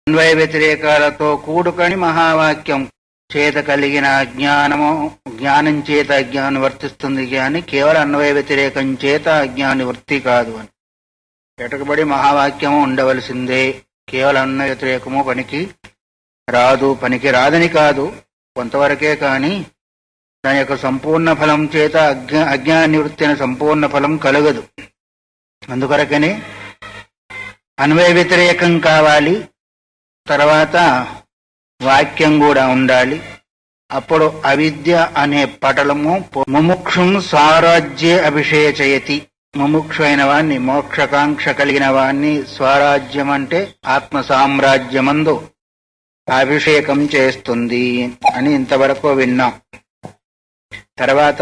అన్వయ వ్యతిరేకాలతో కూడుకని మహావాక్యం చేత కలిగిన జ్ఞానం చేత అజ్ఞానం వర్తిస్తుంది కానీ కేవలం అన్వయ వ్యతిరేకం చేత అజ్ఞాని వృత్తి కాదు అని ఎటకబడి మహావాక్యము ఉండవలసిందే. కేవలం అన్వయ వ్యతిరేకము పనికి రాదని కాదు, కొంతవరకే కాని దాని యొక్క సంపూర్ణ ఫలం చేత అజ్ఞాన నివృత్తి అనే సంపూర్ణ ఫలం కలగదు. అందుకొరకనే అన్వయ వ్యతిరేకం కావాలి, తర్వాత వాక్యం కూడా ఉండాలి. అప్పుడు అవిద్య అనే పటలము ముముక్షుం స్వరాజ్యే అభిషేచయతి, ముముక్షు అయిన వాణ్ణి, మోక్షకాంక్ష కలిగిన వాణ్ణి స్వరాజ్యం అంటే ఆత్మ సామ్రాజ్యమందు అభిషేకం చేస్తుంది అని ఇంతవరకు విన్నాం. తర్వాత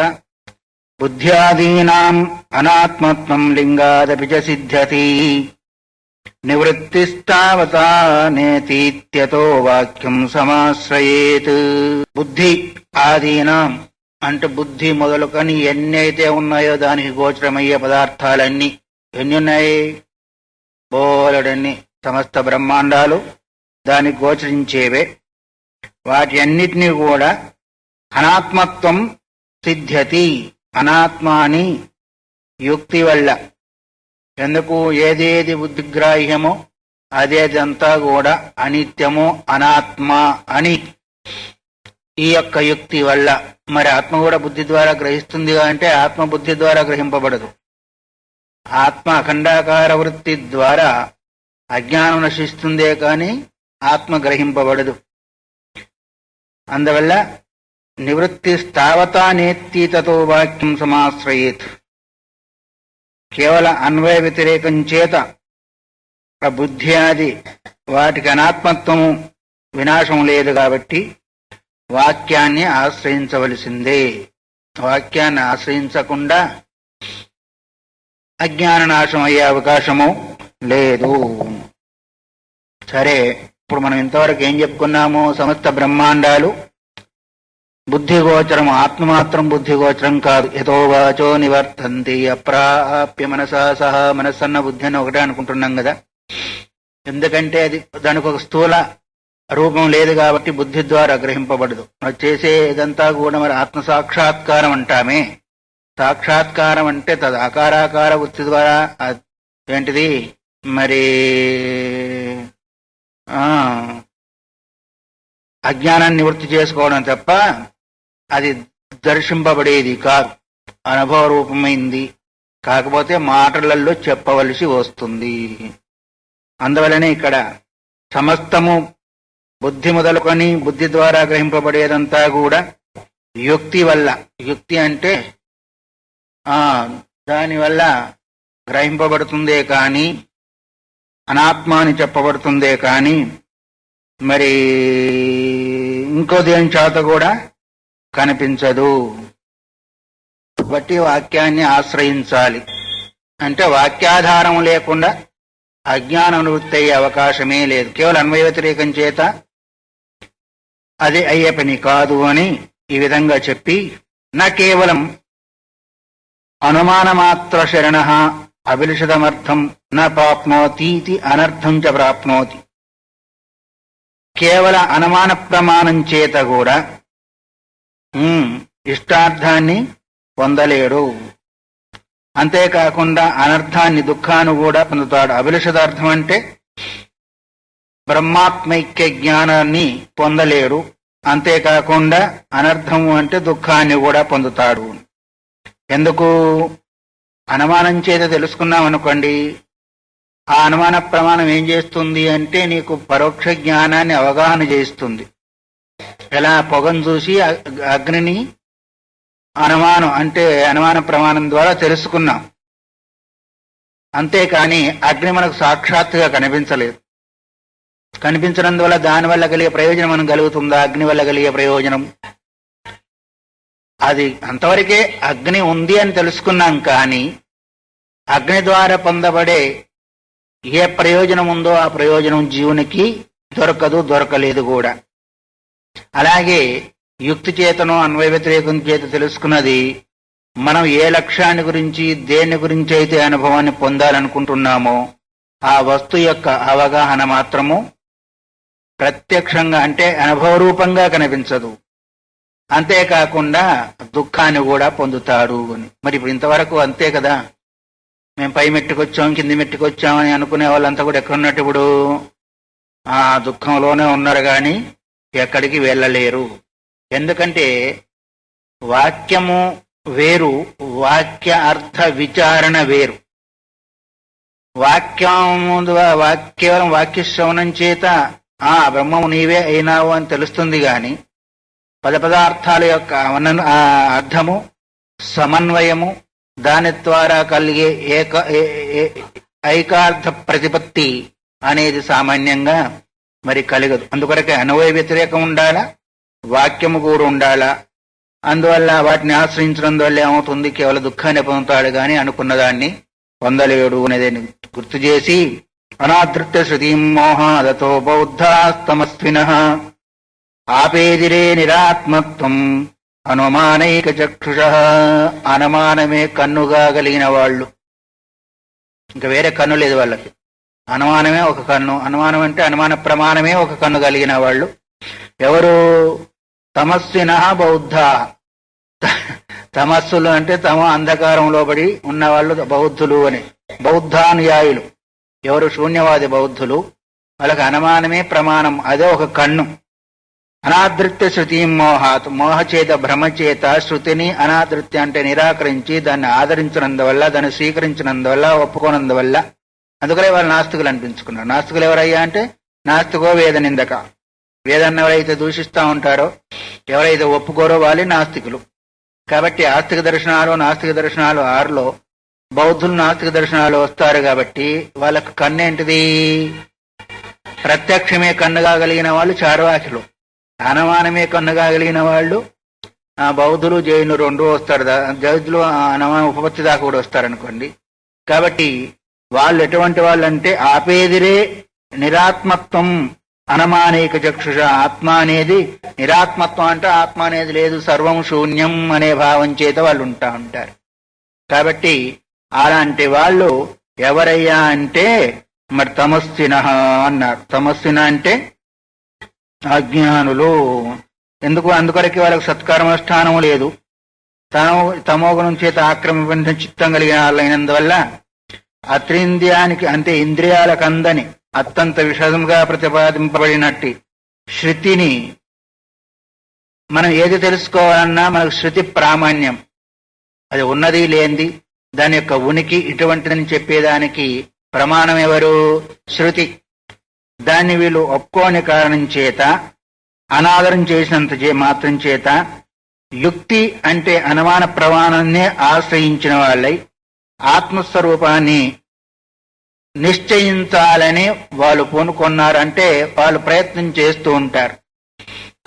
బుద్ధ్యాదీనాం అనాత్మత్వం లింగాదపి చ సిద్ధ్యతి నివృత్తిస్తావతా నేతీత్యతో వాక్యం సమాశ్రయేత్. బుద్ధి ఆదీనాం అంటే బుద్ధి మొదలుకొని ఎన్నైతే ఉన్నాయో దానికి గోచరమయ్యే పదార్థాలన్నీ ఎన్ని ఉన్నాయి? బోలెడన్ని సమస్త బ్రహ్మాండాలు దానికి గోచరించేవే. వాటి అన్నిటినీ కూడా అనాత్మత్వం సిద్ధ్యతి, అనాత్మాని యుక్తి వల్ల. ఎందుకు? ఏదేది బుద్ధిగ్రాహ్యమో అదేదంతా కూడా అనిత్యమో అనాత్మ అని ఈ యొక్క యుక్తి వల్ల. మరి ఆత్మ కూడా బుద్ధి ద్వారా గ్రహిస్తుంది అంటే ఆత్మ బుద్ధి ద్వారా గ్రహింపబడదు. ఆత్మ అఖండాకార వృత్తి ద్వారా అజ్ఞానం నశిస్తుందే కాని ఆత్మ గ్రహింపబడదు. అందువల్ల నివృత్తి స్థావతా నేత్తీతతో వాక్యం సమాశ్రయేత్. కేవల అన్వయ వ్యతిరేకం చేత బుద్ధి ఆది వాటికి అనాత్మత్వము వినాశం లేదు కాబట్టి వాక్యాన్ని ఆశ్రయించవలసిందే. వాక్యాన్ని ఆశ్రయించకుండా అజ్ఞాన నాశం అయ్యే అవకాశము లేదు. సరే, ఇప్పుడు మనం ఇంతవరకు ఏం చెప్పుకున్నాము? సమస్త బ్రహ్మాండాలు బుద్ధిగోచరం, ఆత్మ మాత్రం బుద్ధిగోచరం కాదు. యతో వాచో నివర్తంతి అప్రాప్య మనసా సహా. మనస్సన్న బుద్ధి అని ఒకటే అనుకుంటున్నాం కదా. ఎందుకంటే అది దానికి ఒక స్థూల రూపం లేదు కాబట్టి బుద్ధి ద్వారా గ్రహింపబడదు. మరి చేసే ఇదంతా కూడా మరి ఆత్మ సాక్షాత్కారం అంటామే. సాక్షాత్కారం అంటే తద్ ఆకారాకార వృత్తి ద్వారా ఏంటిది మరి అజ్ఞానాన్ని నివృత్తి చేసుకోవడం తప్ప అది దర్శింపబడేది కాదు, అనుభవ రూపమైంది. కాకపోతే మాటలలో చెప్పవలసి వస్తుంది. అందువలనే ఇక్కడ సమస్తము బుద్ధి మొదలుకొని బుద్ధి ద్వారా గ్రహింపబడేదంతా కూడా యుక్తి వల్ల. యుక్తి అంటే దానివల్ల గ్రహింపబడుతుందే కాని అనాత్మ అని చెప్పబడుతుందే కాని మరి ఇంకో దేని చేత కూడా కనిపించదు. బట్టి వాక్యాన్ని ఆశ్రయించాలి. అంటే వాక్యాధారం లేకుండా అజ్ఞానం నివృత్తి అయ్యే అవకాశమే లేదు. కేవలం అన్వయ వ్యతిరేకం చేత అది అయ్యే పని కాదు అని ఈ విధంగా చెప్పి, నా కేవలం అనుమానమాత్ర శరణ అభిలషితమర్థం న ప్రాప్నోతీతి అనర్థం చ ప్రాప్నోతి. కేవల అనుమాన ప్రమాణం చేత కూడా ఇష్టార్థాన్ని పొందలేడు. అంతేకాకుండా అనర్థాన్ని, దుఃఖాన్ని కూడా పొందుతాడు. అభిలషితార్థం అంటే బ్రహ్మాత్మైక్య జ్ఞానాన్ని పొందలేడు. అంతేకాకుండా అనర్థము అంటే దుఃఖాన్ని కూడా పొందుతాడు. ఎందుకు? అనుమానం చేత తెలుసుకున్నాం అనుకోండి, ఆ అనుమాన ప్రమాణం ఏం చేస్తుంది అంటే నీకు పరోక్ష జ్ఞానాన్ని అవగాహన చేస్తుంది. ఎలా? పొగను చూసి అగ్నిని అనుమానం అంటే అనుమాన ప్రమాణం ద్వారా తెలుసుకున్నాం. అంతేకాని అగ్ని మనకు సాక్షాత్తుగా కనిపించలేదు. కనిపించడం దానివల్ల కలిగే ప్రయోజనం మనం కలుగుతుందా? అగ్ని వల్ల కలిగే ప్రయోజనం అది అంతవరకే. అగ్ని ఉంది అని తెలుసుకున్నాం, కానీ అగ్ని ద్వారా పొందబడే ఏ ప్రయోజనం ఉందో ఆ ప్రయోజనం జీవునికి దొరకదు, దొరకలేదు కూడా. అలాగే యుక్తి చేతను అన్వయ వ్యతిరేకం చేత తెలుసుకున్నది మనం ఏ లక్ష్యాన్ని గురించి దేని గురించి అయితే అనుభవాన్ని పొందాలనుకుంటున్నామో ఆ వస్తు యొక్క అవగాహన మాత్రము ప్రత్యక్షంగా అంటే అనుభవ రూపంగా కనిపించదు. అంతేకాకుండా దుఃఖాన్ని కూడా పొందుతాడు అని. మరి ఇప్పుడు ఇంతవరకు అంతే కదా, మేము పై మెట్టుకొచ్చాం కింది మెట్టుకొచ్చాం అని అనుకునే వాళ్ళంతా కూడా ఎక్కడున్నట్టు ఇప్పుడు ఆ దుఃఖంలోనే ఉన్నారు కానీ ఎక్కడికి వెళ్ళలేరు. ఎందుకంటే వాక్యము వేరు, వాక్య అర్థ విచారణ వేరు. కేవలం వాక్య శ్రవణం చేత బ్రహ్మము నీవే అయినావు అని తెలుస్తుంది గాని పదార్థాల యొక్క అర్థము, సమన్వయము, దాని ద్వారా కలిగే ఐకార్థ ప్రతిపత్తి అనేది సామాన్యంగా మరి కలగదు. అందుకొరకే అన్వయ వ్యతిరేకం ఉండాలా, వాక్యము కూడా ఉండాలా. అందువల్ల వాటిని ఆశ్రయించడం వల్ల ఏమవుతుంది, కేవలం దుఃఖాన్ని పొందుతాడు గాని అనుకున్న దాన్ని పొందలేడు అనేది గుర్తు చేసి, అనాదృత్య శృతిం మోహాదతో బౌద్ధాస్తమస్వినః ఆపేదిరే నిరాత్మత్వం అనుమానైక చక్షుషః. అనుమానమే కన్నుగా కలిగిన వాళ్ళు, ఇంకా వేరే కన్ను లేదు వాళ్ళకి. అనుమానమే ఒక కన్ను. అనుమానం అంటే అనుమాన ప్రమాణమే ఒక కన్ను కలిగిన వాళ్ళు ఎవరు? తమస్వినః బౌద్ధ. తమస్సులు అంటే తమ అంధకారంలో పడి ఉన్నవాళ్ళు బౌద్ధులు అని. బౌద్ధానుయాయులు ఎవరు? శూన్యవాది బౌద్ధులు. వాళ్ళకి అనుమానమే ప్రమాణం, అదే ఒక కన్ను. అనాదృత్య శృతి మోహాత్, మోహచేత భ్రమచేత శృతిని అనాదృత్య అంటే నిరాకరించి దాన్ని ఆదరించినందువల్ల, దాన్ని స్వీకరించినందువల్ల, ఒప్పుకోనందువల్ల అందుకనే వాళ్ళు నాస్తికులు అనిపించుకున్నారు. నాస్తికులు ఎవరయ్యా అంటే నాస్తికో వేద నిందక. వేదాన్ని ఎవరైతే దూషిస్తూ ఉంటారో, ఎవరైతే ఒప్పుకోరో వాళ్ళే నాస్తికులు. కాబట్టి ఆస్తిక దర్శనాలు నాస్తిక దర్శనాలు 6లో బౌద్ధులు నాస్తిక దర్శనాలు వస్తారు. కాబట్టి వాళ్ళకు కన్నేంటిది? ప్రత్యక్షమే కన్నుగా కలిగిన వాళ్ళు చార్వాకులు, అనుమానమే కన్నుగా కలిగిన వాళ్ళు బౌద్ధులు, జైనులు 2 వస్తారు. జైనులు అనుమాన ఉపపత్తి దాకా కూడా వస్తారనుకోండి. కాబట్టి వాళ్ళు ఎటువంటి వాళ్ళు అంటే ఆపేదిరే నిరాత్మత్వం అనుమానైక చక్షుష. ఆత్మ అనేది నిరాత్మత్వం అంటే ఆత్మ అనేది లేదు, సర్వం శూన్యం అనే భావం చేత వాళ్ళు ఉంటారు. కాబట్టి అలాంటి వాళ్ళు ఎవరయ్యా అంటే మరి తమస్వినః అన్నారు. తమస్విన అంటే అజ్ఞానులు. అందుకొరకే వాళ్ళకి సత్కర్మస్థానం లేదు. తమోగుణం చేత ఆక్రమించిన చిత్తం కలిగిన వాళ్ళైనందువల్ల అత్రింద్రియానికి అంటే ఇంద్రియాలకు అందని అత్యంత విషదంగా ప్రతిపాదింపబడినట్టు శృతిని మనం ఏది తెలుసుకోవాలన్నా మనకు శృతి ప్రామాణ్యం. అది ఉన్నది లేనిది, దాని యొక్క ఉనికి ఇటువంటిదని చెప్పేదానికి ప్రమాణం ఎవరు? శృతి. దాన్ని వీళ్ళు ఒప్పుకోని కారణం చేత, అనాదరం చేసినంత మాత్రం చేత, యుక్తి అంటే అనుమాన ప్రమాణాన్నే ఆశ్రయించిన వాళ్ళై ఆత్మస్వరూపాన్ని నిశ్చయించాలని వాళ్ళు పూనుకున్నారంటే వాళ్ళు ప్రయత్నం చేస్తూ ఉంటారు.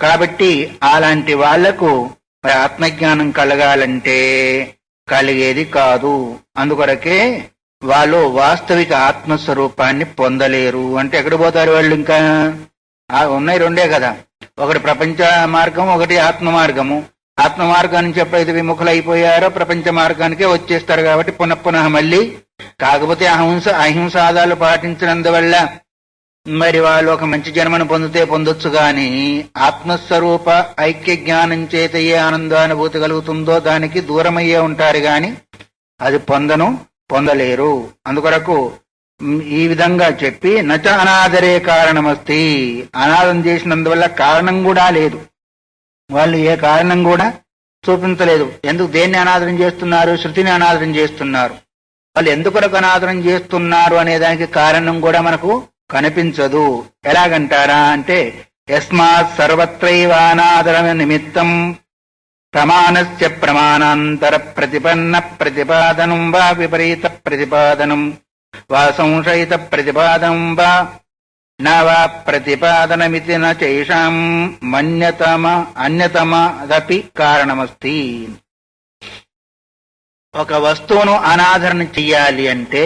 కాబట్టి అలాంటి వాళ్లకు ఆత్మజ్ఞానం కలగాలంటే కలిగేది కాదు. అందుకొరకే వాళ్ళు వాస్తవిక ఆత్మస్వరూపాన్ని పొందలేరు. అంటే ఎక్కడ పోతారు వాళ్ళు? ఇంకా ఉన్నాయి 2 కదా, ఒకటి ప్రపంచ మార్గం, ఒకటి ఆత్మ మార్గము. ఆత్మ మార్గానికి ఎప్పుడైతే విముఖులు అయిపోయారో ప్రపంచ మార్గానికే వచ్చేస్తారు. కాబట్టి పునః మళ్ళీ కాకపోతే అహింసాదాలు పాటించినందువల్ల మరి వాళ్ళు ఒక మంచి జన్మను పొందొచ్చు గాని ఆత్మస్వరూప ఐక్య జ్ఞానం చేత ఏ ఆనందానుభూతి కలుగుతుందో దానికి దూరమయ్యే ఉంటారు గాని అది పొందలేరు. అందుకొరకు ఈ విధంగా చెప్పి నచ అనాదరే కారణమస్తి, అనాదం చేసినందువల్ల కారణం కూడా లేదు. వాళ్ళు ఏ కారణం కూడా చూపించలేదు. ఎందుకు దేన్ని అనాదరం చేస్తున్నారు? శృతిని అనాదరం చేస్తున్నారు. వాళ్ళు ఎందుకొరకు అనాదరం చేస్తున్నారు అనే దానికి కారణం కూడా మనకు కనిపించదు. ఎలాగంటారా అంటే యస్మాత్ సర్వత్రైవానాదర నిమిత్తం ప్రమాణస్య ప్రమాణాంతర ప్రతిపన్న ప్రతిపాదనం వా విపరీత ప్రతిపాదనం వా సంశయిత ప్రతిపాదనం వా నవా ప్రతిపాదనమితి నైషాం అన్యతమదపి కారణమస్తి. ఒక వస్తువును అనాదరణ చెయ్యాలి అంటే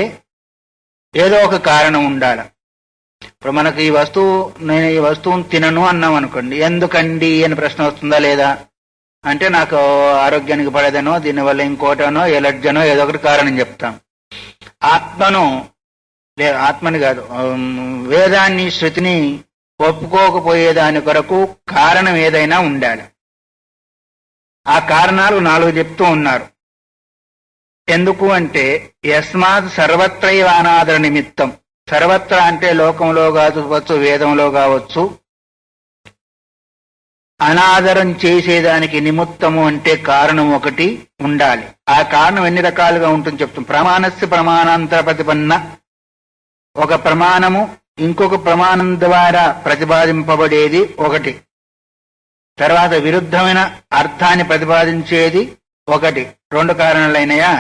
ఏదో ఒక కారణం ఉండాలి. ఇప్పుడు మనకు నేను ఈ వస్తువును తినను అన్నాం అనుకోండి, ఎందుకండి అని ప్రశ్న వస్తుందా లేదా? అంటే నాకు ఆరోగ్యానికి పడదనో, దీనివల్ల ఇంకోటనో, ఎలర్జనో ఏదో ఒకటి కారణం చెప్తాం. ఆత్మని కాదు, వేదాన్ని శృతిని ఒప్పుకోకపోయేదాని కొరకు కారణం ఏదైనా ఉండాలి. ఆ కారణాలు 4 చెప్తూ ఉన్నారు. ఎందుకు అంటే యస్మాత్ సర్వత్రైవ అనాదర నిమిత్తం. సర్వత్రా అంటే లోకంలో కావచ్చు, వేదంలో కావచ్చు. అనాదరం చేసేదానికి నిమిత్తము అంటే కారణం ఒకటి ఉండాలి. ఆ కారణం ఎన్ని రకాలుగా ఉంటుంది చెప్తాం. ప్రమాణస్య ప్రమాణాంతర ప్రతిపన్న. ఒక ప్రమాణము ఇంకొక ప్రమాణం ద్వారా ప్రతిపాదింపబడేది ఒకటి. తర్వాత విరుద్ధమైన అర్థాన్ని ప్రతిపాదించేది ఒకటి. 2 కారణాలైనయా?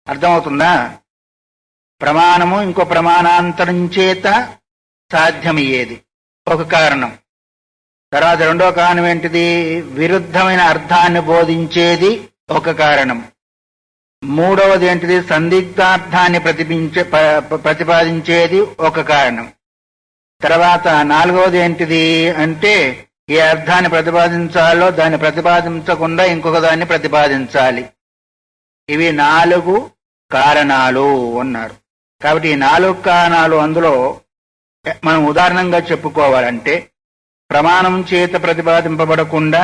అర్థమవుతుందా? ప్రమాణము ఇంకో ప్రమాణాంతరం చేత సాధ్యమయ్యేది ఒక కారణం. తర్వాత 2వ కారణం ఏంటిది? విరుద్ధమైన అర్థాన్ని బోధించేది ఒక కారణం. 3వది ఏంటిది? సందిగ్ధార్థాన్ని ప్రతిపాదించేది ఒక కారణం. తర్వాత 4వది ఏంటిది అంటే ఏ అర్థాన్ని ప్రతిపాదించాలో దాన్ని ప్రతిపాదించకుండా ఇంకొక దాన్ని ప్రతిపాదించాలి. ఇవి 4 కారణాలు అన్నారు. కాబట్టి ఈ 4 కారణాలు అందులో మనం ఉదాహరణంగా చెప్పుకోవాలంటే ప్రమాణం చేత ప్రతిపాదింపబడకుండా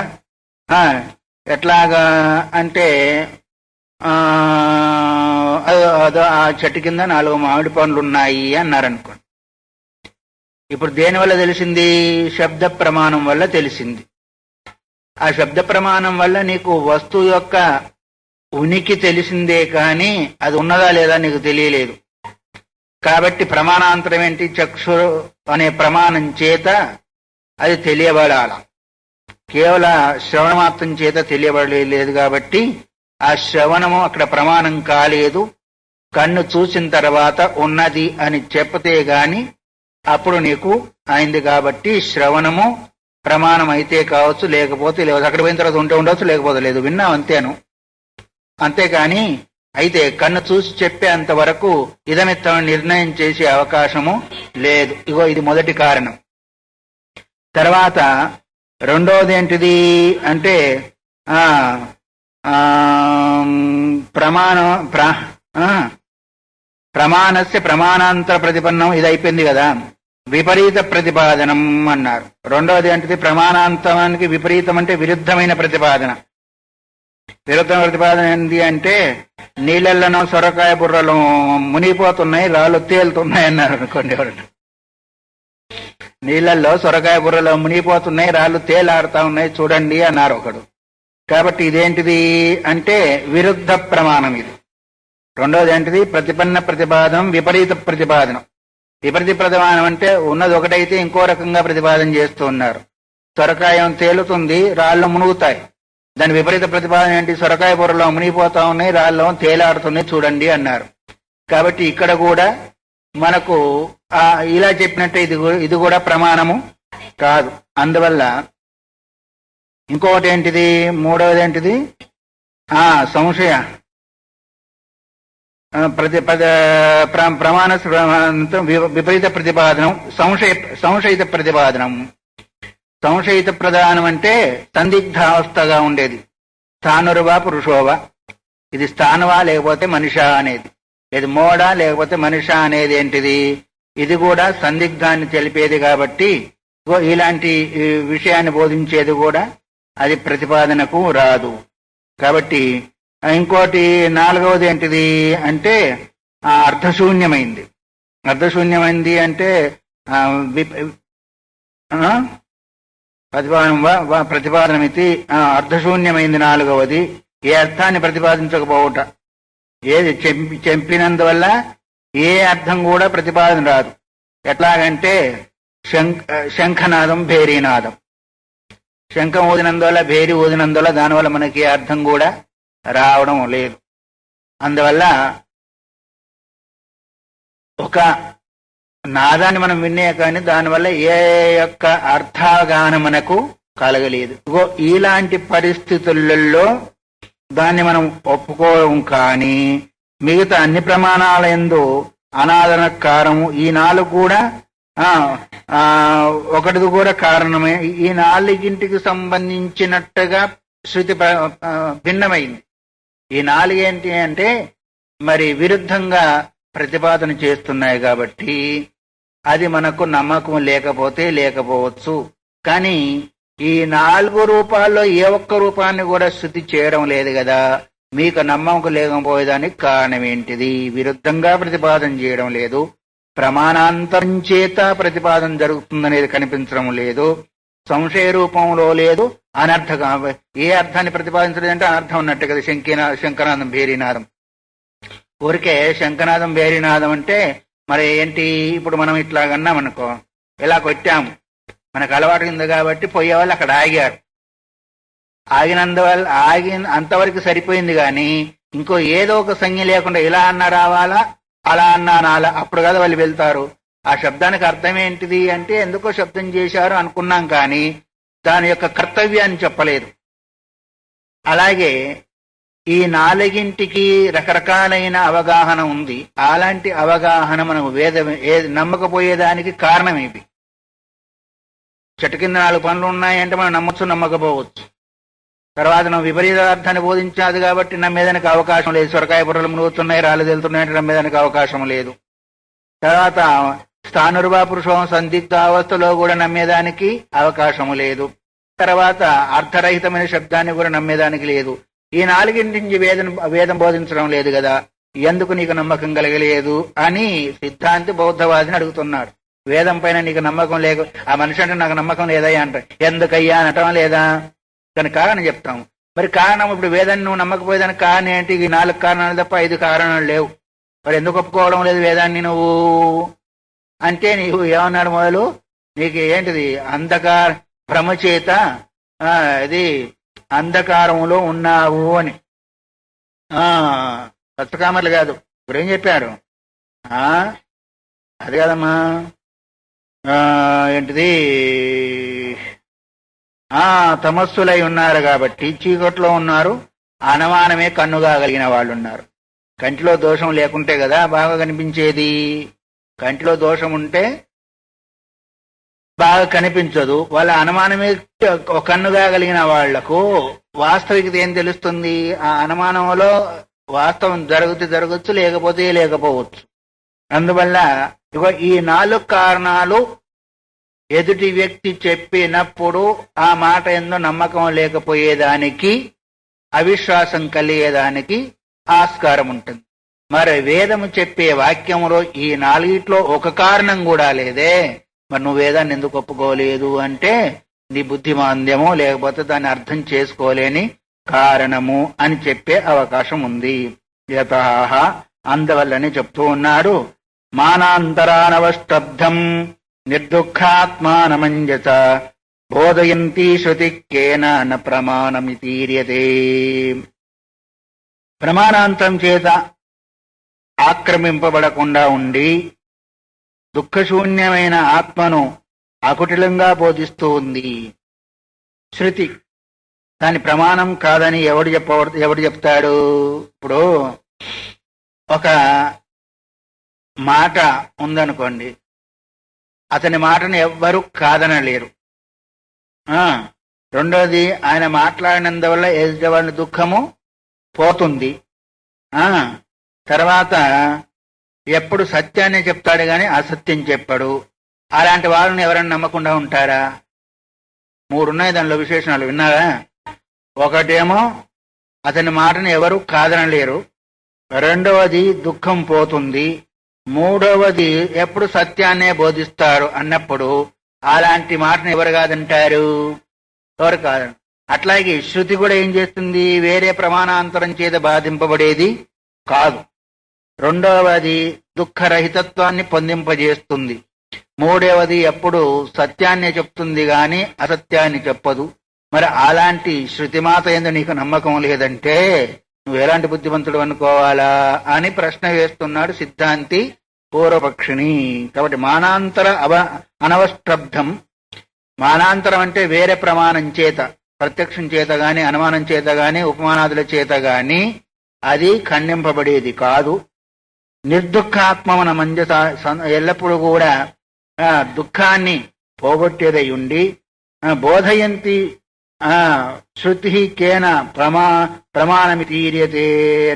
ఎట్లాగా అంటే ఆ చెట్టు కింద 4 మామిడి పండ్లు ఉన్నాయి అన్నారనుకోండి. ఇప్పుడు దేనివల్ల తెలిసింది? శబ్ద ప్రమాణం వల్ల తెలిసింది. ఆ శబ్ద ప్రమాణం వల్ల నీకు వస్తువు యొక్క ఉనికి తెలిసిందే కానీ అది ఉన్నదా లేదా నీకు తెలియలేదు. కాబట్టి ప్రమాణాంతరం ఏంటి? చక్షు అనే ప్రమాణం చేత అది తెలియబడాల. కేవల శ్రవణమాత్రం చేత తెలియబడలేదు కాబట్టి ఆ శ్రవణము అక్కడ ప్రమాణం కాలేదు. కన్ను చూసిన తర్వాత ఉన్నది అని చెప్తే గాని అప్పుడు నీకు అయింది. కాబట్టి శ్రవణము ప్రమాణం అయితే కావచ్చు, లేకపోతే లేదు. అక్కడ పోయిన తర్వాత ఉంటే ఉండవచ్చు, లేకపోతే లేదు. విన్నాం అంతేను. అంతేకాని అయితే కన్ను చూసి చెప్పేంత వరకు ఇదమిత్తమని నిర్ణయం చేసే అవకాశము లేదు. ఇగో ఇది మొదటి కారణం. తర్వాత 2వది ఏంటిది అంటే ప్రమాణస్య ప్రమాణాంతర ప్రతిపన్నం. ఇది అయిపోయింది కదా. విపరీత ప్రతిపాదనం అన్నారు. 2వది ఏంటిది? ప్రమాణాంతరానికి విపరీతం అంటే విరుద్ధమైన ప్రతిపాదన. విరుద్ధ ప్రతిపాదన ఏంటి అంటే నీళ్ళల్లోనో సొరకాయ బుర్రలు మునిగిపోతున్నాయి, రాళ్ళు తేలుతున్నాయి అన్నారు అనుకోండి. ఎవరు నీళ్ళల్లో సొరకాయ బుర్రలో మునిగిపోతున్నాయి, రాళ్ళు తేలాడుతా ఉన్నాయి చూడండి అన్నారు ఒకడు. కాబట్టి ఇదేంటిది అంటే విరుద్ధ ప్రమాణం ఇది. 2వది ఏంటిది? ప్రతిపన్న ప్రతిపాదనం, విపరీత ప్రతిపాదనం. విపరీత ప్రతిపాదనం అంటే ఉన్నది ఒకటైతే ఇంకో రకంగా ప్రతిపాదన చేస్తూ ఉన్నారు. సొరకాయ తేలుతుంది, రాళ్ళు మునుగుతాయి. దాని విపరీత ప్రతిపాదన ఏంటి? సొరకాయ బుర్రలో మునిగిపోతా ఉన్నాయి, రాళ్ళు తేలాడుతున్నాయి చూడండి అన్నారు. కాబట్టి ఇక్కడ కూడా మనకు ఇలా చెప్పినట్టే ఇది కూడా ప్రమాణము కాదు. అందువల్ల ఇంకొకటి ఏంటిది? 3వది ఏంటిది? సంశయ ప్రమాణ విపరీత ప్రతిపాదనం, సంశయిత ప్రతిపాదనం. సంశయిత ప్రధానం అంటే సందిగ్ధావస్థగా ఉండేది. స్థానురువా పురుషోవా, ఇది స్థానవా లేకపోతే మనిషా అనేది, ఇది మోడా లేకపోతే మనిషా అనేది ఏంటిది? ఇది కూడా సందిగ్ధాన్ని తెలిపేది. కాబట్టి ఇలాంటి విషయాన్ని బోధించేది కూడా అది ప్రతిపాదనకు రాదు. కాబట్టి ఇంకోటి 4వది ఏంటిది అంటే అర్థశూన్యమైంది. అర్థశూన్యమైంది అంటే ప్రతిపాదనమితి అర్థశూన్యమైంది. 4వది ఏ అర్థాన్ని ప్రతిపాదించకపోవట. ఏది చెప్పినందువల్ల ఏ అర్థం కూడా ప్రతిపాదన రాదు. ఎట్లాగంటే శంఖనాదం, భేరీనాదం. శంఖం ఊదినందువల్ల, భేరి ఊదినందువల్ల దానివల్ల మనకి ఏ అర్థం కూడా రావడం లేదు. అందువల్ల ఒక నాదాన్ని మనం వినే కానీ దానివల్ల ఏ యొక్క అర్థాగానం మనకు కలగలేదు. ఇలాంటి పరిస్థితులలో దాన్ని మనం ఒప్పుకోవడం. కానీ మిగతా అన్ని ప్రమాణాల యందు అనాదరణ కారణము ఈ 4 కూడా ఒకటిది కూడా కారణమే. ఈ 4గింటికి సంబంధించినట్టుగా శృతి భిన్నమైంది. ఈ 4 ఏంటి అంటే మరి విరుద్ధంగా ప్రతిపాదన చేస్తున్నాయి. కాబట్టి అది మనకు నమ్మకం లేకపోతే లేకపోవచ్చు. కానీ ఈ 4 రూపాల్లో ఏ ఒక్క రూపాన్ని కూడా శృతి చేయడం లేదు కదా. మీకు నమ్మకం లేకపోయేదానికి కారణం ఏంటిది? విరుద్ధంగా ప్రతిపాదన చేయడం లేదు, ప్రమాణాంతరం చేత ప్రతిపాదన జరుగుతుందనేది కనిపించడం లేదు, సంశయ రూపంలో లేదు, అనర్థక ఏ అర్థాన్ని ప్రతిపాదించలేదంటే అనర్థం ఉన్నట్టు కదా. శంఖనాదం భేరీనాదం, ఊరికే శంఖనాదం భేరీనాదం అంటే మరి ఏంటి? ఇప్పుడు మనం ఇట్లాగన్నాం అనుకో, ఇలా కొట్టాము, మనకు అలవాటు ఉంది కాబట్టి పోయేవాళ్ళు అక్కడ ఆగారు. ఆగినందువల్ల అంతవరకు సరిపోయింది. కానీ ఇంకో ఏదో ఒక సంజ్ఞ లేకుండా ఇలా అన్నా రావాలా, అలా అన్నా అనాలా, అప్పుడు కదా వాళ్ళు వెళ్తారు. ఆ శబ్దానికి అర్థం ఏంటిది అంటే ఎందుకో శబ్దం చేశారు అనుకున్నాం, కానీ దాని యొక్క కర్తవ్యాన్ని చెప్పలేదు. అలాగే ఈ 4ంటికి రకరకాలైన అవగాహన ఉంది. అలాంటి అవగాహన మనం నమ్మకపోయేదానికి కారణం ఏమి? చెట్టు కింద 4 పనులు ఉన్నాయంటే మనం నమ్మొచ్చు, నమ్మకపోవచ్చు. తర్వాత నువ్వు విపరీత అర్థాన్ని బోధించాదు కాబట్టి నమ్మేదానికి అవకాశం లేదు. సొరకాయ బుర్రలు మునుగుతున్నాయి, రాళ్ళు తెలుతున్నాయంటే నమ్మేదానికి అవకాశం లేదు. తర్వాత స్థానుర్వా పురుషం సందిగ్ధ అవస్థలో కూడా నమ్మేదానికి అవకాశము లేదు. తర్వాత అర్థరహితమైన శబ్దాన్ని కూడా నమ్మేదానికి లేదు. ఈ 4ంటి నుంచి వేదం బోధించడం లేదు కదా, ఎందుకు నీకు నమ్మకం కలగలేదు అని సిద్ధాంతి బౌద్ధవాదిని అడుగుతున్నాడు. వేదం పైన నీకు నమ్మకం లేక ఆ మనిషి అంటే నాకు నమ్మకం లేదయ్యా అంట. ఎందుకయ్యా అనటం లేదా? దానికి కారణం చెప్తాము. మరి కారణం ఇప్పుడు వేదాన్ని నువ్వు నమ్మకపోయేదానికి కారణం ఏంటి? ఈ 4 కారణాలు తప్ప 5 కారణాలు లేవు. మరి ఎందుకు ఒప్పుకోవడం లేదు వేదాన్ని నువ్వు అంటే? నీవు ఏమన్నాడు మొదలు? నీకు ఏంటిది? భ్రమచేత ఇది అంధకారంలో ఉన్నావు అని. సత్యకామర్లు కాదు, ఇప్పుడు ఏం చెప్పాడు? అది కాదమ్మా, ఏంటిది? తమస్సులై ఉన్నారు కాబట్టి చీకట్లో ఉన్నారు, అనుమానమే కన్నుగా కలిగిన వాళ్ళు ఉన్నారు. కంటిలో దోషం లేకుంటే కదా బాగా కనిపించేది. కంటిలో దోషం ఉంటే బాగా కనిపించదు. వాళ్ళ అనుమానమే కన్నుగా కలిగిన వాళ్లకు వాస్తవికత ఏం తెలుస్తుంది? ఆ అనుమానంలో వాస్తవం జరగచ్చు, లేకపోతే లేకపోవచ్చు. అందువల్ల ఈ 4 కారణాలు ఎదుటి వ్యక్తి చెప్పినప్పుడు ఆ మాట ఎందు నమ్మకం లేకపోయేదానికి, అవిశ్వాసం కలిగేదానికి ఆస్కారం ఉంటుంది. మరి వేదము చెప్పే వాక్యములో ఈ 4 ఒక కారణం కూడా లేదే. మరి నువ్వు వేదాన్ని ఎందుకు ఒప్పుకోలేదు అంటే నీ బుద్ధిమాంద్యమో లేకపోతే దాన్ని అర్థం చేసుకోలేని కారణము అని చెప్పే అవకాశం ఉంది. యతః అందువల్లనే చెప్తూ ఉన్నాడు, మానాంతరానవష్టబ్ధం నిర్దుఃఖాత్మానమంజస బోధయంతి శృతికేన న ప్రమాణమితీర్యతే. ప్రమాణాంతం చేత ఆక్రమింపబడకుండా ఉండి దుఃఖశూన్యమైన ఆత్మను అకుటిలంగా బోధిస్తూ ఉంది శృతి. దాని ప్రమాణం కాదని ఎవడు చెప్తాడు? ఇప్పుడు ఒక మాట ఉందనుకోండి, అతని మాటను ఎవ్వరూ కాదనలేరు. రెండోది, ఆయన మాట్లాడినందువల్ల ఎదుటివాడి దుఃఖము పోతుంది. తర్వాత ఎప్పుడు సత్యాన్ని చెప్తాడు గాని అసత్యం చెప్పాడు. అలాంటి వాళ్ళని ఎవరైనా నమ్మకుండా ఉంటారా? 3 ఉన్నాయి దానిలో విశేషణాలు, విన్నారా? ఒకటేమో అతని మాటను ఎవరు కాదనలేరు, రెండవది దుఃఖం పోతుంది, మూడవది ఎప్పుడు సత్యాన్నే బోధిస్తారు అన్నప్పుడు అలాంటి మాటను ఎవరు కాదంటారు? ఎవరు కాదు. అట్లాగే శృతి కూడా ఏం చేస్తుంది? వేరే ప్రమాణాంతరం చేత బాధింపబడేది కాదు. రెండవది దుఃఖరహితత్వాన్ని పొందింపజేస్తుంది. మూడవది ఎప్పుడు సత్యాన్ని చెప్తుంది గాని అసత్యాన్ని చెప్పదు. మరి అలాంటి శృతిమాత ఎందు నీకు నమ్మకం లేదంటే నువ్వు ఎలాంటి బుద్ధిమంతుడు అనుకోవాలా అని ప్రశ్న వేస్తున్నాడు సిద్ధాంతి పూర్వపక్షిని. కాబట్టి మానాంతర అనవష్టబ్ధం, మానాంతరం అంటే వేరే ప్రమాణం చేత, ప్రత్యక్షం చేత గాని అనుమానం చేత గాని ఉపమానాదుల చేత గాని అది ఖండింపబడేది కాదు. నిర్దుఃఖాత్మన మంజస, ఎల్లప్పుడూ కూడా దుఃఖాన్ని పోగొట్టేదై ఉండి బోధయంతి శృతి కేన ప్రమాణమితీర్యతే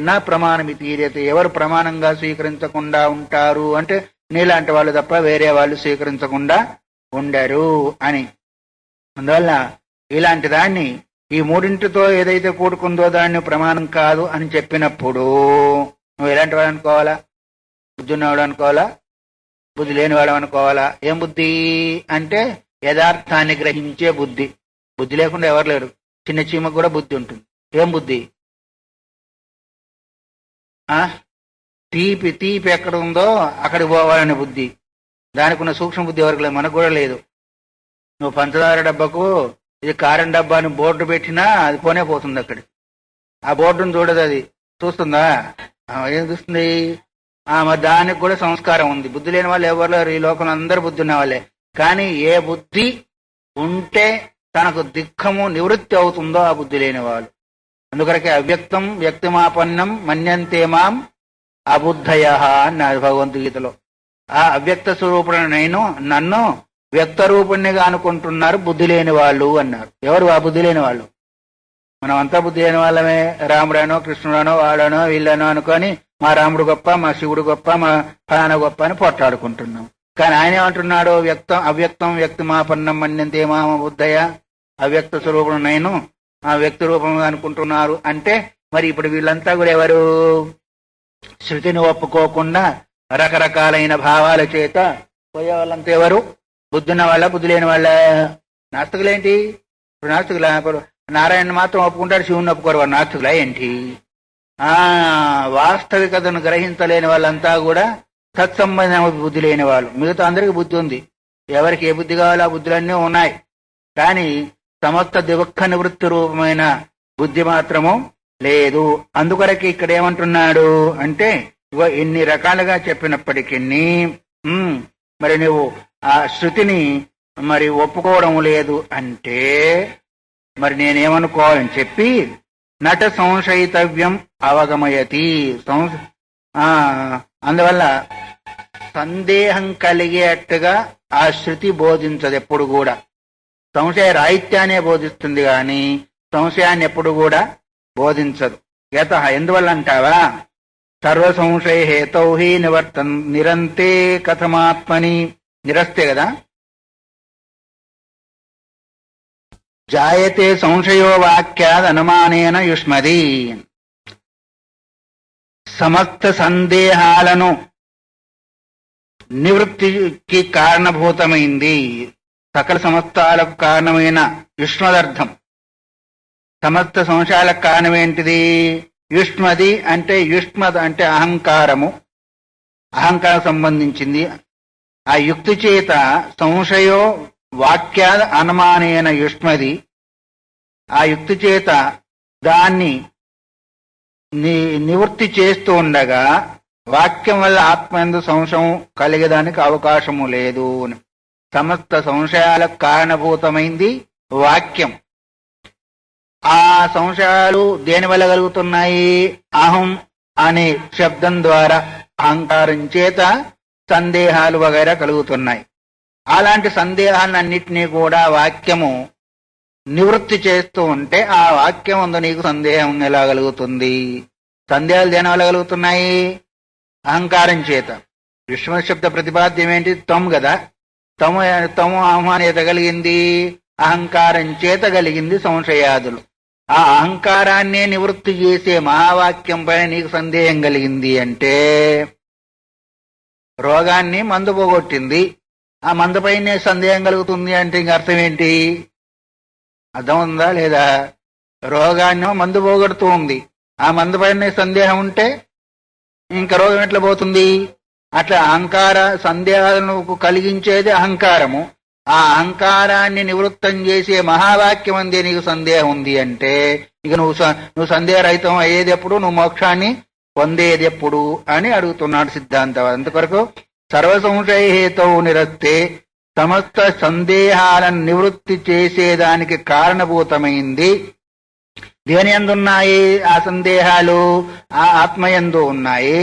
నా ప్రమాణమితీర్యతే. ఎవరు ప్రమాణంగా స్వీకరించకుండా ఉంటారు అంటే నీలాంటి వాళ్ళు తప్ప వేరే వాళ్ళు స్వీకరించకుండా ఉండరు అని. అందువల్ల ఇలాంటి దాన్ని ఈ మూడింటితో ఏదైతే కూడుకుందో దాన్ని ప్రమాణం కాదు అని చెప్పినప్పుడు నువ్వు ఎలాంటి వాడు అనుకోవాలా? బుద్ధి ఉన్నవాడు అనుకోవాలా, బుద్ధి లేనివాడు అనుకోవాలా? ఏం బుద్ధి అంటే యథార్థాన్ని గ్రహించే బుద్ధి. బుద్ధి లేకుండా ఎవరు లేరు. చిన్న చీమకు కూడా బుద్ధి ఉంటుంది. ఏం బుద్ధి? తీపి తీపి ఎక్కడ ఉందో అక్కడికి పోవాలనే బుద్ధి. దానికి ఉన్న సూక్ష్మ బుద్ధి ఎవరికి లేదు, మనకు కూడా లేదు. నువ్వు పంచదార డబ్బాకు ఇది కారం డబ్బా అని బోర్డు పెట్టినా అది పోనే పోతుంది అక్కడికి. ఆ బోర్డును చూడదు, అది చూస్తుందా? ఏం చూస్తుంది? మరి దానికి కూడా సంస్కారం ఉంది. బుద్ధి లేని వాళ్ళు ఎవరు లేరు ఈ లోకంలో, అందరూ బుద్ధి ఉన్న వాళ్ళే. కానీ ఏ బుద్ధి ఉంటే తనకు దుఃఖము నివృత్తి అవుతుందో ఆ బుద్ధి లేని వాళ్ళు. అందుకొరకే అవ్యక్తం వ్యక్తిమాపన్నం మన్యంతే మాం అబుద్ధయ అన్నారు భగవంతుగీతలో. ఆ అవ్యక్త స్వరూపుడు నన్ను వ్యక్త రూపుణ్ణిగా అనుకుంటున్నారు బుద్ధి లేని వాళ్ళు అన్నారు. ఎవరు ఆ బుద్ధి లేని వాళ్ళు? మనం అంతా బుద్ధి లేని వాళ్ళమే. రాముడనో కృష్ణుడనో వాడనో వీళ్ళనో అనుకొని మా రాముడు గొప్ప, మా శివుడు గొప్ప, మా ఫలానా గొప్ప అని పోట్లాడుకుంటున్నాం. కానీ ఆయన ఏమంటున్నాడు? అవ్యక్తం వ్యక్తిమాపన్నం మన్యంతే మామ బుద్ధయ, అవ్యక్త స్వరూపుడు నేను ఆ వ్యక్తి రూపంగా అనుకుంటున్నారు అంటే మరి ఇప్పుడు వీళ్ళంతా కూడా ఎవరు? శృతిని ఒప్పుకోకుండా రకరకాలైన భావాల చేత పోయే వాళ్ళంతా ఎవరు? బుద్ధున్న వాళ్ళ, బుద్ధి లేని వాళ్ళ? నాస్తికులేంటి? ఇప్పుడు నాస్తికుల నారాయణ మాత్రం ఒప్పుకుంటాడు, శివుని ఒప్పుకోరు. వాడు నాస్తికులా ఏంటి? వాస్తవికతను గ్రహించలేని వాళ్ళంతా కూడా సత్సంబంధమైన బుద్ధి లేని వాళ్ళు. మిగతా అందరికీ బుద్ధి ఉంది. ఎవరికి ఏ బుద్ధి కావాలో ఆ బుద్ధులన్నీ ఉన్నాయి. కానీ సమస్త దుఃఖ నివృత్తి రూపమైన బుద్ధి మాత్రము లేదు. అందుకొరకు ఇక్కడ ఏమంటున్నాడు అంటే ఇన్ని రకాలుగా చెప్పినప్పటికీ మరి నువ్వు ఆ శృతిని మరి ఒప్పుకోవడం లేదు అంటే మరి నేనేమనుకోవాలని చెప్పి నట సంశయితవ్యం అవగమయతి. అందువల్ల సందేహం కలిగేట్టుగా ఆ శృతి బోధించదు ఎప్పుడు కూడా. సంశయ రాహిత్యాన్ని బోధిస్తుంది కానీ సంశయాన్ని ఎప్పుడు కూడా బోధించదు. ఎందువల్ల అంటావా? సర్వ సంశయ హేతౌ హి నిరంతే కథమాత్మని. నిరస్తే కదా. జాయతే సంశయో వాక్యాద్ అనుమానేన యుష్మది. సమస్త సందేహాలను నివృత్తికి కారణభూతమైంది. సకల సమస్తాలకు కారణమైన యుష్మదర్థం. సమస్త సంశయాలకు కారణం ఏంటిది? యుష్మది అంటే యుష్మద్ అంటే అహంకారము, అహంకారం సంబంధించింది. ఆ యుక్తి చేత సంశయో వాక్యాద అనుమానేన యుష్మది. ఆ యుక్తి చేత దాన్ని నివృత్తి చేస్తూ ఉండగా వాక్యం వల్ల ఆత్మయందు సంశయం కలిగేదానికి అవకాశము లేదు. సమస్త సంశయాలకు కారణభూతమైంది వాక్యం. ఆ సంశయాలు దేని వల్ల కలుగుతున్నాయి? అహం అనే శబ్దం ద్వారా, అహంకారం చేత సందేహాలు వగైరా కలుగుతున్నాయి. అలాంటి సందేహాలన్నింటినీ కూడా వాక్యము నివృత్తి చేస్తూ ఉంటే ఆ వాక్యం ఉందో నీకు సందేహం ఎలా కలుగుతుంది? సందేహాలు దేని వల్ల కలుగుతున్నాయి? అహంకారం చేత. విశ్వశబ్ద ప్రతిపాద్యం ఏంటి? త్వం కదా. తము అహమానేత కలిగింది అహంకారం చేత కలిగింది సంశయాదులు. ఆ అహంకారాన్నే నివృత్తి చేసే మహావాక్యం పైన నీకు సందేహం కలిగింది అంటే రోగాన్ని మందు పోగొట్టింది. ఆ మందుపైనే సందేహం కలుగుతుంది అంటే ఇంక అర్థం ఏంటి? అర్థం ఉందా లేదా? రోగాన్ని మందు పోగొడుతూ ఉంది, ఆ మందుపైనే సందేహం ఉంటే ఇంకా రోగం ఎట్లా పోతుంది? అట్లా అహంకార సందేహాలను కలిగించేది అహంకారము. ఆ అహంకారాన్ని నివృత్తం చేసే మహావాక్యం అందే నీకు సందేహం ఉంది అంటే ఇక నువ్వు సందేహరహితం అయ్యేది ఎప్పుడు? నువ్వు మోక్షాన్ని పొందేది ఎప్పుడు అని అడుగుతున్నాడు సిద్ధాంతం. అందుకొరకు సర్వ సంశయహేతౌ నిరస్తే, సమస్త సందేహాలను నివృత్తి చేసేదానికి కారణభూతమైంది దేని యందు ఉన్నాయి? ఆ సందేహాలు ఆ ఆత్మయందు ఉన్నాయి.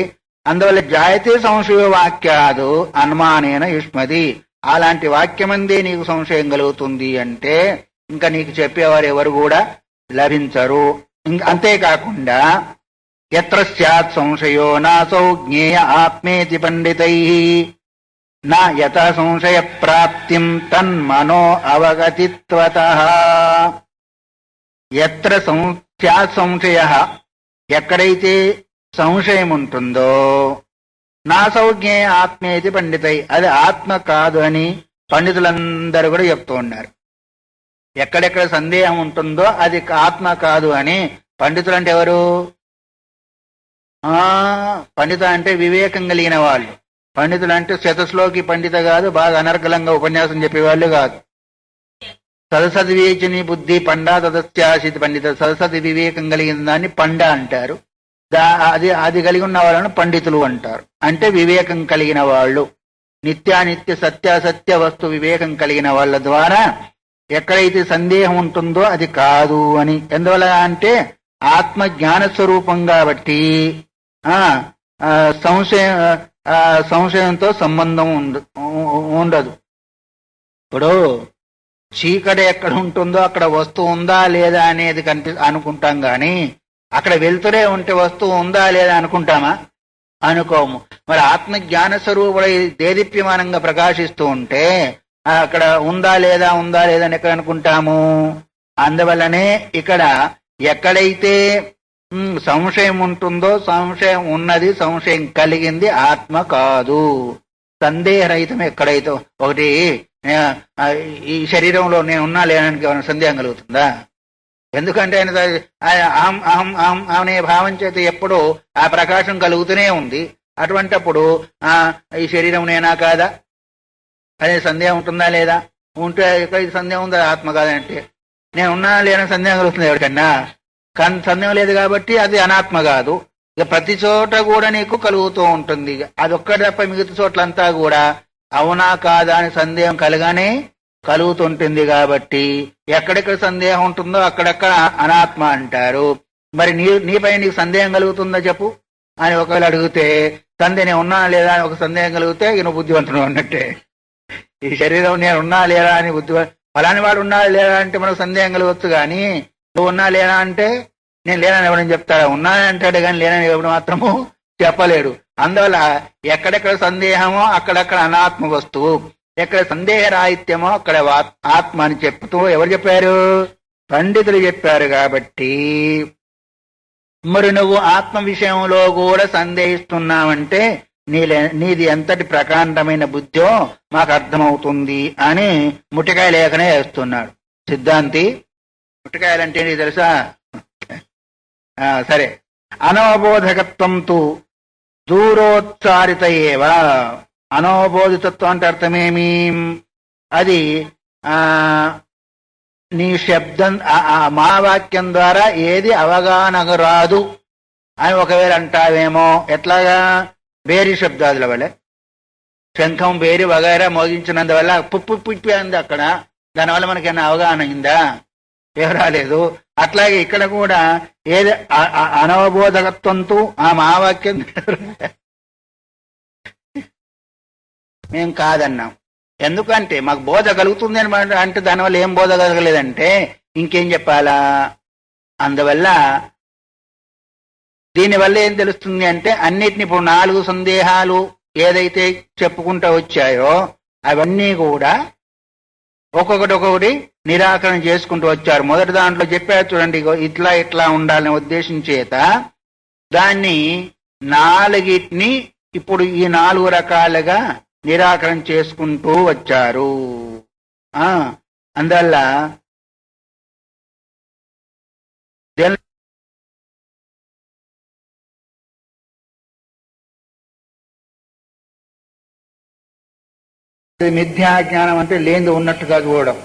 అందువల్ల జాయతే సంశయ వాక్యాదు అనుమానేన యుష్మది. అలాంటి వాక్యమందే నీకు సంశయం కలుగుతుంది అంటే ఇంకా నీకు చెప్పేవారు ఎవరు కూడా లభించరు. అంతేకాకుండా ఎత్ర స్యాత్ సంశయో నాసౌ జ్ఞేయ ఆత్మేతి పండితై. నా యత సంశయ ప్రాప్తిం తన్మనో అవగతిత్వతః. ఎత్ర స్యాత్ సంశయ, ఎక్కడైతే సంశయం ఉంటుందో, నా సౌజ్ఞే ఆత్మేతి పండితై, అది ఆత్మ కాదు అని పండితులందరూ కూడా చెప్తూ ఉన్నారు. ఎక్కడెక్కడ సందేహం ఉంటుందో అది ఆత్మ కాదు అని పండితులు అంటే ఎవరు? పండిత అంటే వివేకం కలిగిన వాళ్ళు. పండితులు అంటే శతశ్లోకి పండిత కాదు, బాగా అనర్గళంగా ఉపన్యాసం చెప్పేవాళ్ళు కాదు. సదసద్ వివేచని బుద్ధి పండా తదస్యాసిత్ పండిత. సదసద్ వివేకం కలిగిన దాన్ని పండ అంటారు. అది కలిగి ఉన్న వాళ్ళను పండితులు అంటారు. అంటే వివేకం కలిగిన వాళ్ళు, నిత్యానిత్య సత్యాసత్య వస్తు వివేకం కలిగిన వాళ్ళ ద్వారా ఎక్కడైతే సందేహం ఉంటుందో అది కాదు అని. ఎందువల్ల అంటే ఆత్మ జ్ఞాన స్వరూపం కాబట్టి సంశయంతో సంబంధం ఉండదు. ఇప్పుడు చీకటి ఎక్కడ ఉంటుందో అక్కడ వస్తువు ఉందా లేదా అనేది అనుకుంటాం గాని అక్కడ వెళ్తూనే ఉంటే వస్తువు ఉందా లేదా అనుకుంటామా? అనుకోము. మరి ఆత్మ జ్ఞాన స్వరూపుడై దేదీప్యమానంగా ప్రకాశిస్తూ ఉంటే అక్కడ ఉందా లేదా అని ఎక్కడ అనుకుంటాము? అందువల్లనే ఇక్కడ ఎక్కడైతే సంశయం ఉంటుందో, సంశయం ఉన్నది, సంశయం కలిగింది ఆత్మ కాదు. సందేహరహితం ఎక్కడైతే ఒకటి ఈ శరీరంలో నేను ఉన్నా లేనానికి ఏమైనా సందేహం కలుగుతుందా? ఎందుకంటే ఆయన అహం అహం అహం అనే భావం చేత ఎప్పుడూ ఆ ప్రకాశం కలుగుతూనే ఉంది. అటువంటప్పుడు ఈ శరీరం నేనా కాదా అదే సందేహం ఉంటుందా లేదా? ఉంటే ఇక్కడ సందేహం ఉందా ఆత్మ కాదంటే? నేను ఉన్నా లేని సందేహం కలుగుతుంది ఎవరికన్నా? కానీ సందేహం లేదు కాబట్టి అది అనాత్మ కాదు. ఇక ప్రతి చోట కూడా నీకు కలుగుతూ ఉంటుంది. అదొక్కటి తప్ప మిగతా చోట్లంతా కూడా అవునా కాదా అని సందేహం కలగానే కలుగుతుంటుంది. కాబట్టి ఎక్కడెక్కడ సందేహం ఉంటుందో అక్కడక్కడ అనాత్మ అంటారు. మరి నీపై నీకు సందేహం కలుగుతుందా చెప్పు అని ఒకవేళ అడిగితే, సందేహం ఉన్నా లేదా అని ఒక సందేహం కలిగితే నువ్వు బుద్ధివంతుడు అన్నట్టే. ఈ శరీరం నేను ఉన్నా లేదా అని ఫలాని వాడు ఉన్నా లేదా అంటే మనకు సందేహం కలగవచ్చు. కానీ నువ్వు ఉన్నా లేనా అంటే నేను లేనని ఎవడని చెప్తాడా? ఉన్నా అంటాడు కానీ లేనని ఎవడు మాత్రము చెప్పలేడు. అందువల్ల ఎక్కడెక్కడ సందేహమో అక్కడక్కడ అనాత్మ వస్తువు, ఎక్కడ సందేహ రాహిత్యమో అక్కడ ఆత్మ అని చెప్తూ ఎవరు చెప్పారు? పండితులు చెప్పారు. కాబట్టి మరి నువ్వు ఆత్మ విషయంలో కూడా సందేహిస్తున్నావంటే నీది ఎంతటి ప్రకాండమైన బుద్ధో మాకు అర్థమవుతుంది అని ముట్టికాయ లేఖనే వేస్తున్నాడు సిద్ధాంతి. ముట్టికాయలంటే నీకు తెలుసా? సరే. అనవబోధకత్వం తు దూరోచ్చారిత ఏవ. అనవబోధితత్వం అంటే అర్థమేమి? అది నీ శబ్దం మా వాక్యం ద్వారా ఏది అవగాహనకు రాదు అని ఒకవేళ అంటావేమో. ఎట్లాగా? బేరి శబ్దాదుల వల్ల శంఖం బేరి వగైరా మోగించినందువల్ల పుప్పి అంది అక్కడ, దానివల్ల మనకేమైనా అవగాహన అయిందా? ఏం రాలేదు. అట్లాగే ఇక్కడ కూడా ఏది అనవబోధకత్వంతో ఆ మహావాక్యం మేం కాదన్నాం. ఎందుకంటే మాకు బోధ కలుగుతుంది అనమాట. అంటే దానివల్ల ఏం బోధ కలగలేదంటే ఇంకేం చెప్పాలా? అందువల్ల దీనివల్ల ఏం తెలుస్తుంది అంటే అన్నిటిని ఇప్పుడు 4 సందేహాలు ఏదైతే చెప్పుకుంటూ వచ్చాయో అవన్నీ కూడా ఒక్కొక్కటి నిరాకరణ చేసుకుంటూ వచ్చారు. మొదటి దాంట్లో చెప్పారు చూడండి, ఇట్లా ఉండాలనే ఉద్దేశం చేత దాన్ని 4టిని ఇప్పుడు ఈ 4 రకాలుగా నిరాకరణ చేసుకుంటూ వచ్చారు. అందువల్ల మిథ్యా జ్ఞానం అంటే లేనిది ఉన్నట్టుగా చూడడం.